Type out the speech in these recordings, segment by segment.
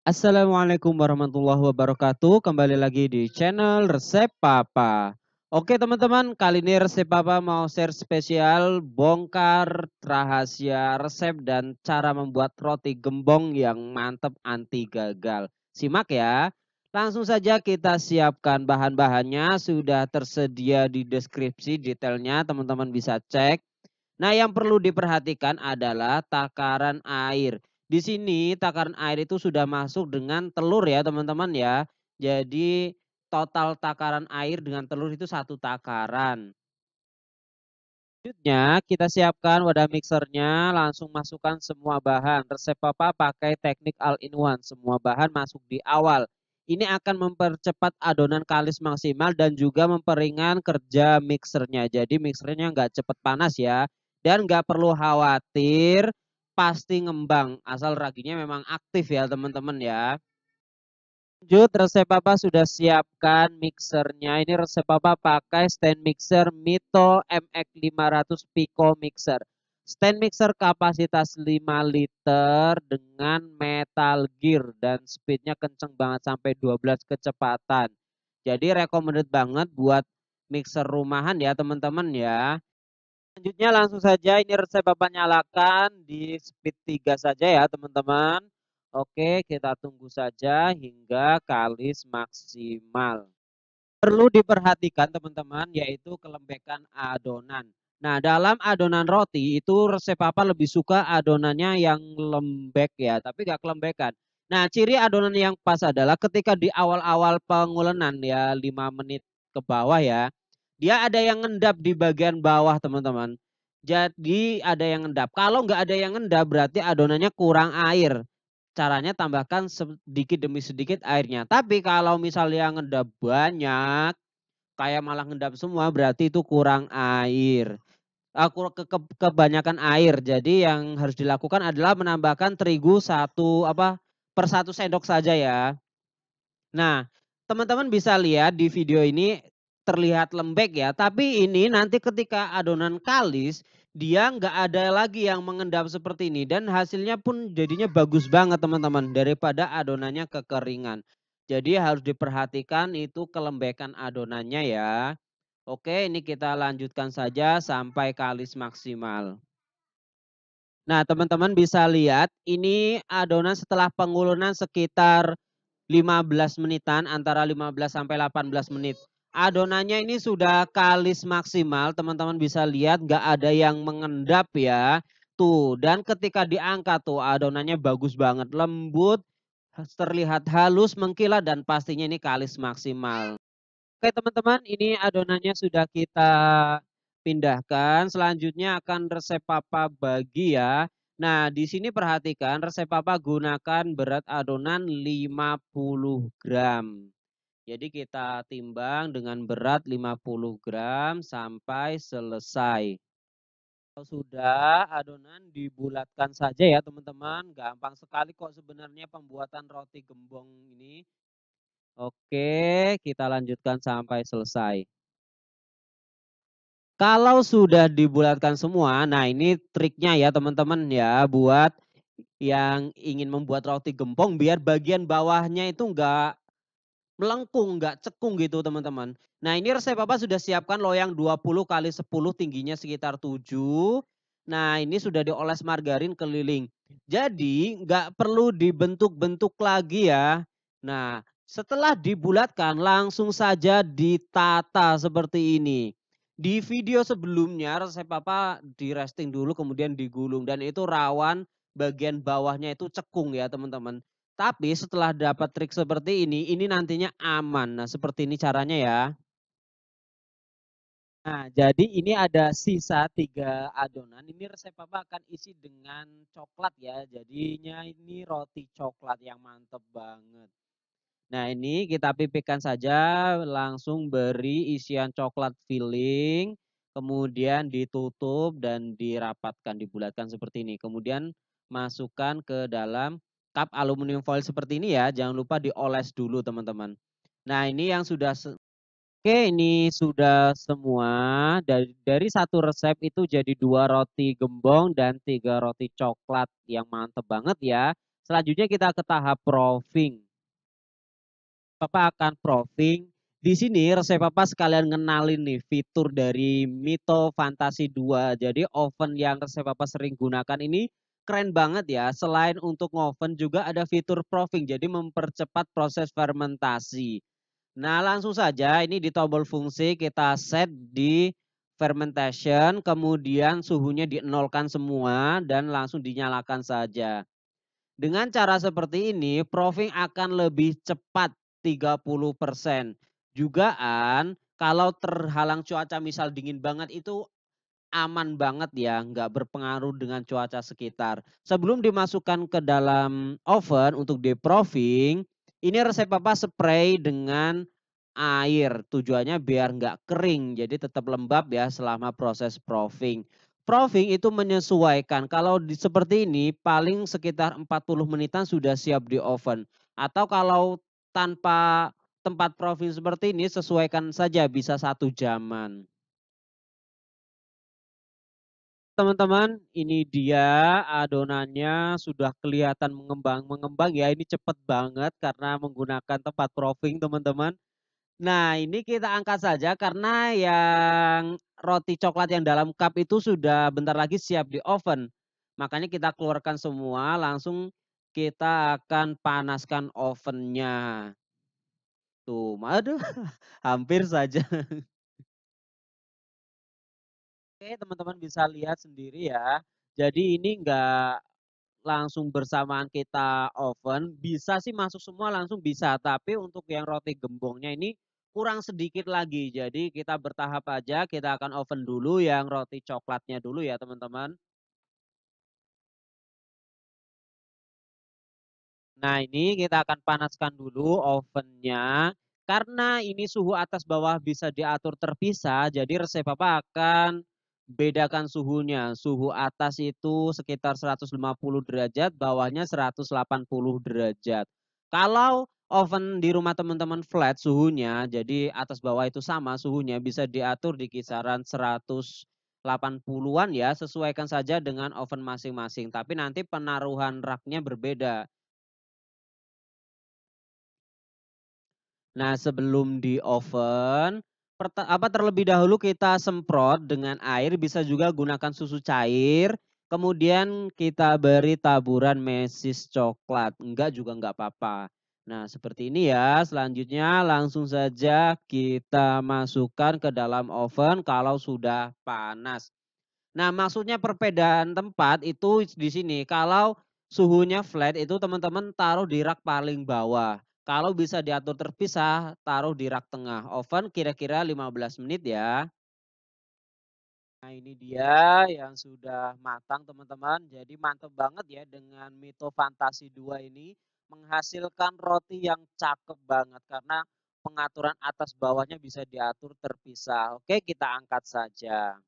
Assalamualaikum warahmatullahi wabarakatuh. Kembali lagi di channel Resep Papa. Oke teman-teman, kali ini Resep Papa mau share spesial bongkar rahasia resep dan cara membuat roti gembong yang mantap anti gagal. Simak ya. Langsung saja kita siapkan bahan-bahannya, sudah tersedia di deskripsi detailnya, teman-teman bisa cek. Nah, yang perlu diperhatikan adalah takaran air. Di sini takaran air itu sudah masuk dengan telur ya, teman-teman ya. Jadi total takaran air dengan telur itu 1 takaran. Selanjutnya kita siapkan wadah mixernya, langsung masukkan semua bahan. Resep Papa pakai teknik all-in-one, semua bahan masuk di awal. Ini akan mempercepat adonan kalis maksimal dan juga memperingan kerja mixernya. Jadi mixernya nggak cepat panas ya. Dan nggak perlu khawatir pasti ngembang, asal raginya memang aktif ya teman-teman ya. Lanjut, resep Papa sudah siapkan mixernya. Ini resep Papa pakai stand mixer Mito MX500 Pico Mixer. Stand mixer kapasitas 5 liter dengan metal gear dan speednya kenceng banget sampai 12 kecepatan. Jadi recommended banget buat mixer rumahan ya teman-teman ya. Selanjutnya langsung saja ini resep Bapak nyalakan di speed 3 saja ya teman-teman. Oke, kita tunggu saja hingga kalis maksimal. Perlu diperhatikan teman-teman yaitu kelembekan adonan. Nah, dalam adonan roti itu resep Papa lebih suka adonannya yang lembek ya, tapi gak kelembekan. Nah, ciri adonan yang pas adalah ketika di awal-awal pengulenan ya 5 menit ke bawah ya, dia ada yang ngendap di bagian bawah teman-teman. Jadi ada yang ngendap. Kalau nggak ada yang ngendap berarti adonannya kurang air. Caranya tambahkan sedikit demi sedikit airnya. Tapi kalau misalnya ngendap banyak, kayak malah ngendap semua berarti itu kurang air. Kebanyakan air. Jadi yang harus dilakukan adalah menambahkan terigu per 1 sendok saja ya. Nah, teman-teman bisa lihat di video ini terlihat lembek ya, tapi ini nanti ketika adonan kalis, dia nggak ada lagi yang mengendap seperti ini dan hasilnya pun jadinya bagus banget teman-teman daripada adonannya kekeringan. Jadi harus diperhatikan itu kelembekan adonannya ya. Oke, ini kita lanjutkan saja sampai kalis maksimal. Nah, teman-teman bisa lihat ini adonan setelah pengulunan sekitar 15 menitan, antara 15 sampai 18 menit. Adonannya ini sudah kalis maksimal, teman-teman bisa lihat nggak ada yang mengendap ya. Tuh, dan ketika diangkat tuh adonannya bagus banget, lembut, terlihat halus, mengkilat dan pastinya ini kalis maksimal. Oke teman-teman, ini adonannya sudah kita pindahkan. Selanjutnya akan resep Papa bagi ya. Nah, di sini perhatikan resep Papa gunakan berat adonan 50 gram. Jadi kita timbang dengan berat 50 gram sampai selesai. Kalau sudah, adonan dibulatkan saja ya teman-teman. Gampang sekali kok sebenarnya pembuatan roti gembong ini. Oke, kita lanjutkan sampai selesai. Kalau sudah dibulatkan semua, nah ini triknya ya teman-teman ya buat yang ingin membuat roti gempong biar bagian bawahnya itu enggak melengkung, enggak cekung gitu teman-teman. Nah ini resep Papa sudah siapkan loyang 20 kali 10 tingginya sekitar 7. Nah ini sudah dioles margarin keliling. Jadi enggak perlu dibentuk-bentuk lagi ya. Nah setelah dibulatkan langsung saja ditata seperti ini. Di video sebelumnya resep Papa di resting dulu kemudian digulung dan itu rawan bagian bawahnya itu cekung ya teman-teman. Tapi setelah dapat trik seperti ini nantinya aman. Nah, seperti ini caranya ya. Nah, jadi ini ada sisa 3 adonan. Ini resep Papa akan isi dengan coklat ya. Jadinya ini roti coklat yang mantep banget. Nah, ini kita pipihkan saja, langsung beri isian coklat filling, kemudian ditutup dan dirapatkan, dibulatkan seperti ini. Kemudian masukkan ke dalam cup aluminium foil seperti ini ya, jangan lupa dioles dulu teman-teman. Nah, ini yang sudah oke, ini sudah semua. Dari satu resep itu jadi 2 roti gembong dan 3 roti coklat yang mantep banget ya. Selanjutnya kita ke tahap proofing. Papa akan proofing. Di sini resep Papa sekalian ngenalin nih fitur dari Mito Fantasi 2. Jadi oven yang resep Papa sering gunakan ini keren banget ya. Selain untuk ngoven juga ada fitur proofing. Jadi mempercepat proses fermentasi. Nah langsung saja ini di tombol fungsi kita set di fermentation. Kemudian suhunya dinolkan semua dan langsung dinyalakan saja. Dengan cara seperti ini, proofing akan lebih cepat 30%. Jugaan kalau terhalang cuaca misal dingin banget itu aman banget ya, nggak berpengaruh dengan cuaca sekitar. Sebelum dimasukkan ke dalam oven untuk deproofing, ini resep Papa spray dengan air. Tujuannya biar nggak kering, jadi tetap lembab ya selama proses proofing. Proofing itu menyesuaikan, kalau seperti ini paling sekitar 40 menitan sudah siap di oven. Atau kalau tanpa tempat proofing seperti ini, sesuaikan saja bisa 1 jaman. Teman-teman, ini dia adonannya sudah kelihatan mengembang-mengembang ya. Ini cepet banget karena menggunakan tempat proofing teman-teman. Nah ini kita angkat saja karena yang roti coklat yang dalam cup itu sudah bentar lagi siap di oven. Makanya kita keluarkan semua langsung kita akan panaskan ovennya. Tuh, aduh hampir saja. Oke teman-teman bisa lihat sendiri ya. Jadi ini enggak langsung bersamaan kita oven, bisa sih masuk semua langsung bisa, tapi untuk yang roti gembongnya ini kurang sedikit lagi. Jadi kita bertahap aja, kita akan oven dulu yang roti coklatnya dulu ya teman-teman. Nah ini kita akan panaskan dulu ovennya. Karena ini suhu atas bawah bisa diatur terpisah, jadi resep Papa akan bedakan suhunya. Suhu atas itu sekitar 150 derajat, bawahnya 180 derajat. Kalau oven di rumah teman-teman flat suhunya, jadi atas bawah itu sama suhunya, bisa diatur di kisaran 180-an ya, sesuaikan saja dengan oven masing-masing. Tapi nanti penaruhan raknya berbeda. Nah, sebelum di oven, terlebih dahulu kita semprot dengan air, bisa juga gunakan susu cair, kemudian kita beri taburan mesis coklat, enggak juga enggak apa-apa. Nah, seperti ini ya. Selanjutnya langsung saja kita masukkan ke dalam oven kalau sudah panas. Nah, maksudnya perbedaan tempat itu di sini. Kalau suhunya flat itu teman-teman taruh di rak paling bawah. Kalau bisa diatur terpisah, taruh di rak tengah. Oven kira-kira 15 menit ya. Nah, ini dia yang sudah matang teman-teman. Jadi mantep banget ya dengan Mito Fantasi 2 ini menghasilkan roti yang cakep banget karena pengaturan atas bawahnya bisa diatur terpisah. Oke, kita angkat saja.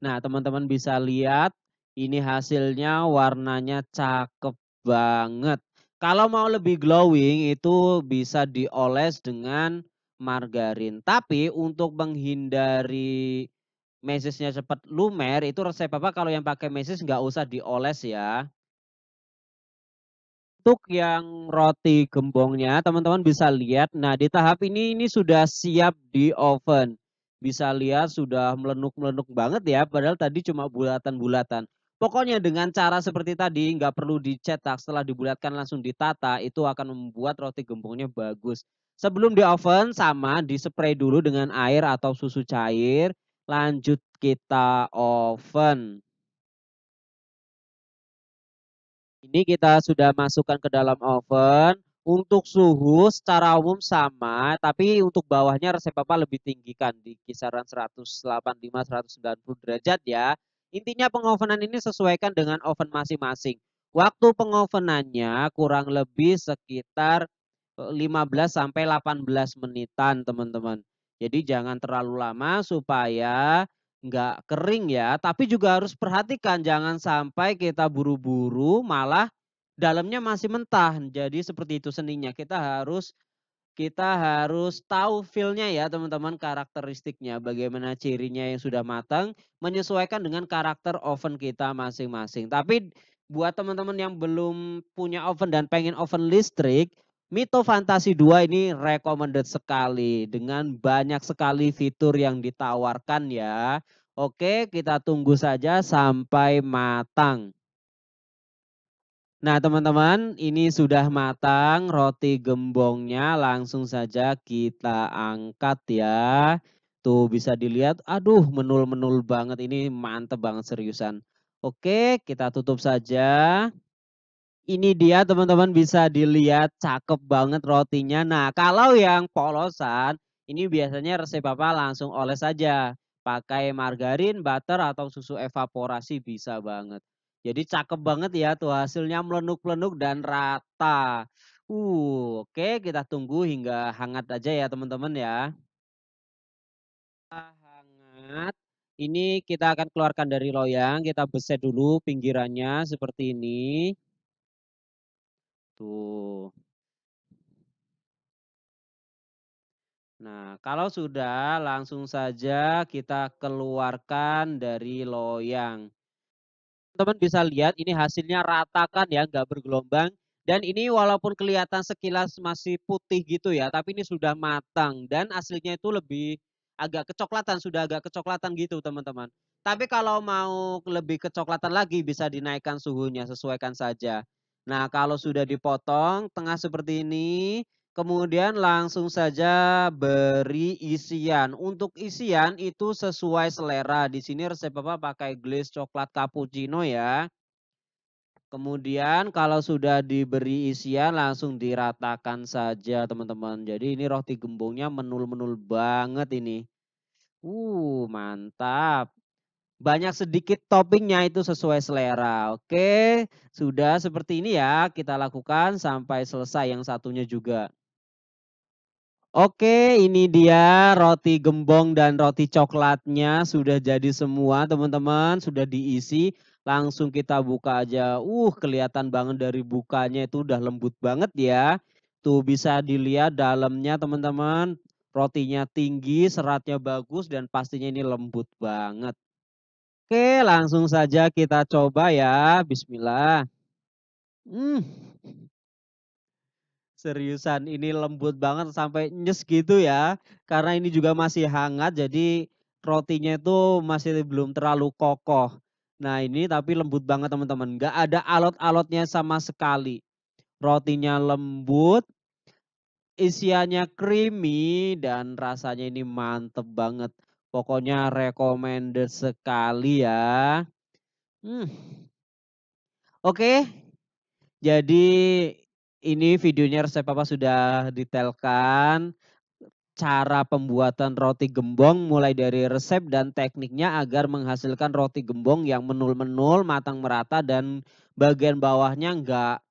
Nah, teman-teman bisa lihat ini hasilnya warnanya cakep banget. Kalau mau lebih glowing itu bisa dioles dengan margarin. Tapi untuk menghindari mesisnya cepat lumer itu resep Papa kalau yang pakai mesis nggak usah dioles ya. Untuk yang roti gembongnya teman-teman bisa lihat. Nah di tahap ini sudah siap di oven. Bisa lihat sudah melenuk-melenuk banget ya. Padahal tadi cuma bulatan-bulatan. Pokoknya dengan cara seperti tadi nggak perlu dicetak. Setelah dibulatkan langsung ditata itu akan membuat roti gembongnya bagus. Sebelum di oven sama di spray dulu dengan air atau susu cair. Lanjut kita oven. Ini kita sudah masukkan ke dalam oven. Untuk suhu secara umum sama, tapi untuk bawahnya resep Papa lebih tinggikan di kisaran 185-190 derajat ya. Intinya pengovenan ini sesuaikan dengan oven masing-masing. Waktu pengovenannya kurang lebih sekitar 15 sampai 18 menitan teman-teman. Jadi jangan terlalu lama supaya nggak kering ya, tapi juga harus perhatikan jangan sampai kita buru-buru malah dalamnya masih mentah. Jadi seperti itu seninya. Kita harus tahu feel-nya ya teman-teman, karakteristiknya, bagaimana cirinya yang sudah matang, menyesuaikan dengan karakter oven kita masing-masing. Tapi Buat teman-teman yang belum punya oven dan pengen oven listrik, Mito Fantasi 2 ini recommended sekali dengan banyak sekali fitur yang ditawarkan ya. Oke, kita tunggu saja sampai matang. Nah, teman-teman, ini sudah matang roti gembongnya, langsung saja kita angkat ya. Tuh bisa dilihat, aduh menul-menul banget, ini mantep banget seriusan. Oke, kita tutup saja. Ini dia teman-teman bisa dilihat cakep banget rotinya. Nah, kalau yang polosan ini biasanya resep Papa langsung oles saja. Pakai margarin, butter atau susu evaporasi bisa banget. Jadi cakep banget ya tuh hasilnya melenuk-lenuk dan rata. Oke kita tunggu hingga hangat aja ya teman-teman ya. Hangat. Ini kita akan keluarkan dari loyang, kita beset dulu pinggirannya seperti ini. Tuh. Nah, kalau sudah langsung saja kita keluarkan dari loyang. Teman bisa lihat ini hasilnya rata kan ya, nggak bergelombang. Dan ini walaupun kelihatan sekilas masih putih gitu ya, tapi ini sudah matang dan aslinya itu lebih agak kecoklatan, sudah agak kecoklatan gitu teman-teman. Tapi kalau mau lebih kecoklatan lagi bisa dinaikkan suhunya, sesuaikan saja. Nah, kalau sudah dipotong tengah seperti ini, kemudian langsung saja beri isian. Untuk isian itu sesuai selera. Di sini resep Bapak pakai glaze coklat cappuccino ya. Kemudian kalau sudah diberi isian langsung diratakan saja teman-teman. Jadi ini roti gembongnya menul-menul banget ini. Mantap. Banyak sedikit toppingnya itu sesuai selera. Oke, sudah seperti ini ya kita lakukan sampai selesai yang satunya juga. Oke, ini dia roti gembong dan roti coklatnya sudah jadi semua teman-teman, sudah diisi. Langsung kita buka aja. Kelihatan banget dari bukanya itu udah lembut banget ya. Tuh bisa dilihat dalamnya teman-teman. Rotinya tinggi, seratnya bagus dan pastinya ini lembut banget. Oke, langsung saja kita coba ya. Bismillah. Hmm. Seriusan ini lembut banget sampai nyes gitu ya. Karena ini juga masih hangat jadi rotinya itu masih belum terlalu kokoh. Nah ini tapi lembut banget teman-teman. Nggak ada alot-alotnya sama sekali. Rotinya lembut, isiannya creamy dan rasanya ini mantep banget. Pokoknya recommended sekali ya. Hmm. Oke, jadi ini videonya resep Papa sudah detailkan. Cara pembuatan roti gembong mulai dari resep dan tekniknya agar menghasilkan roti gembong yang menul-menul, matang merata dan bagian bawahnya enggak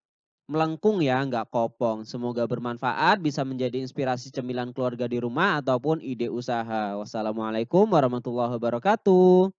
melengkung ya, enggak kopong. Semoga bermanfaat, bisa menjadi inspirasi cemilan keluarga di rumah ataupun ide usaha. Wassalamualaikum warahmatullahi wabarakatuh.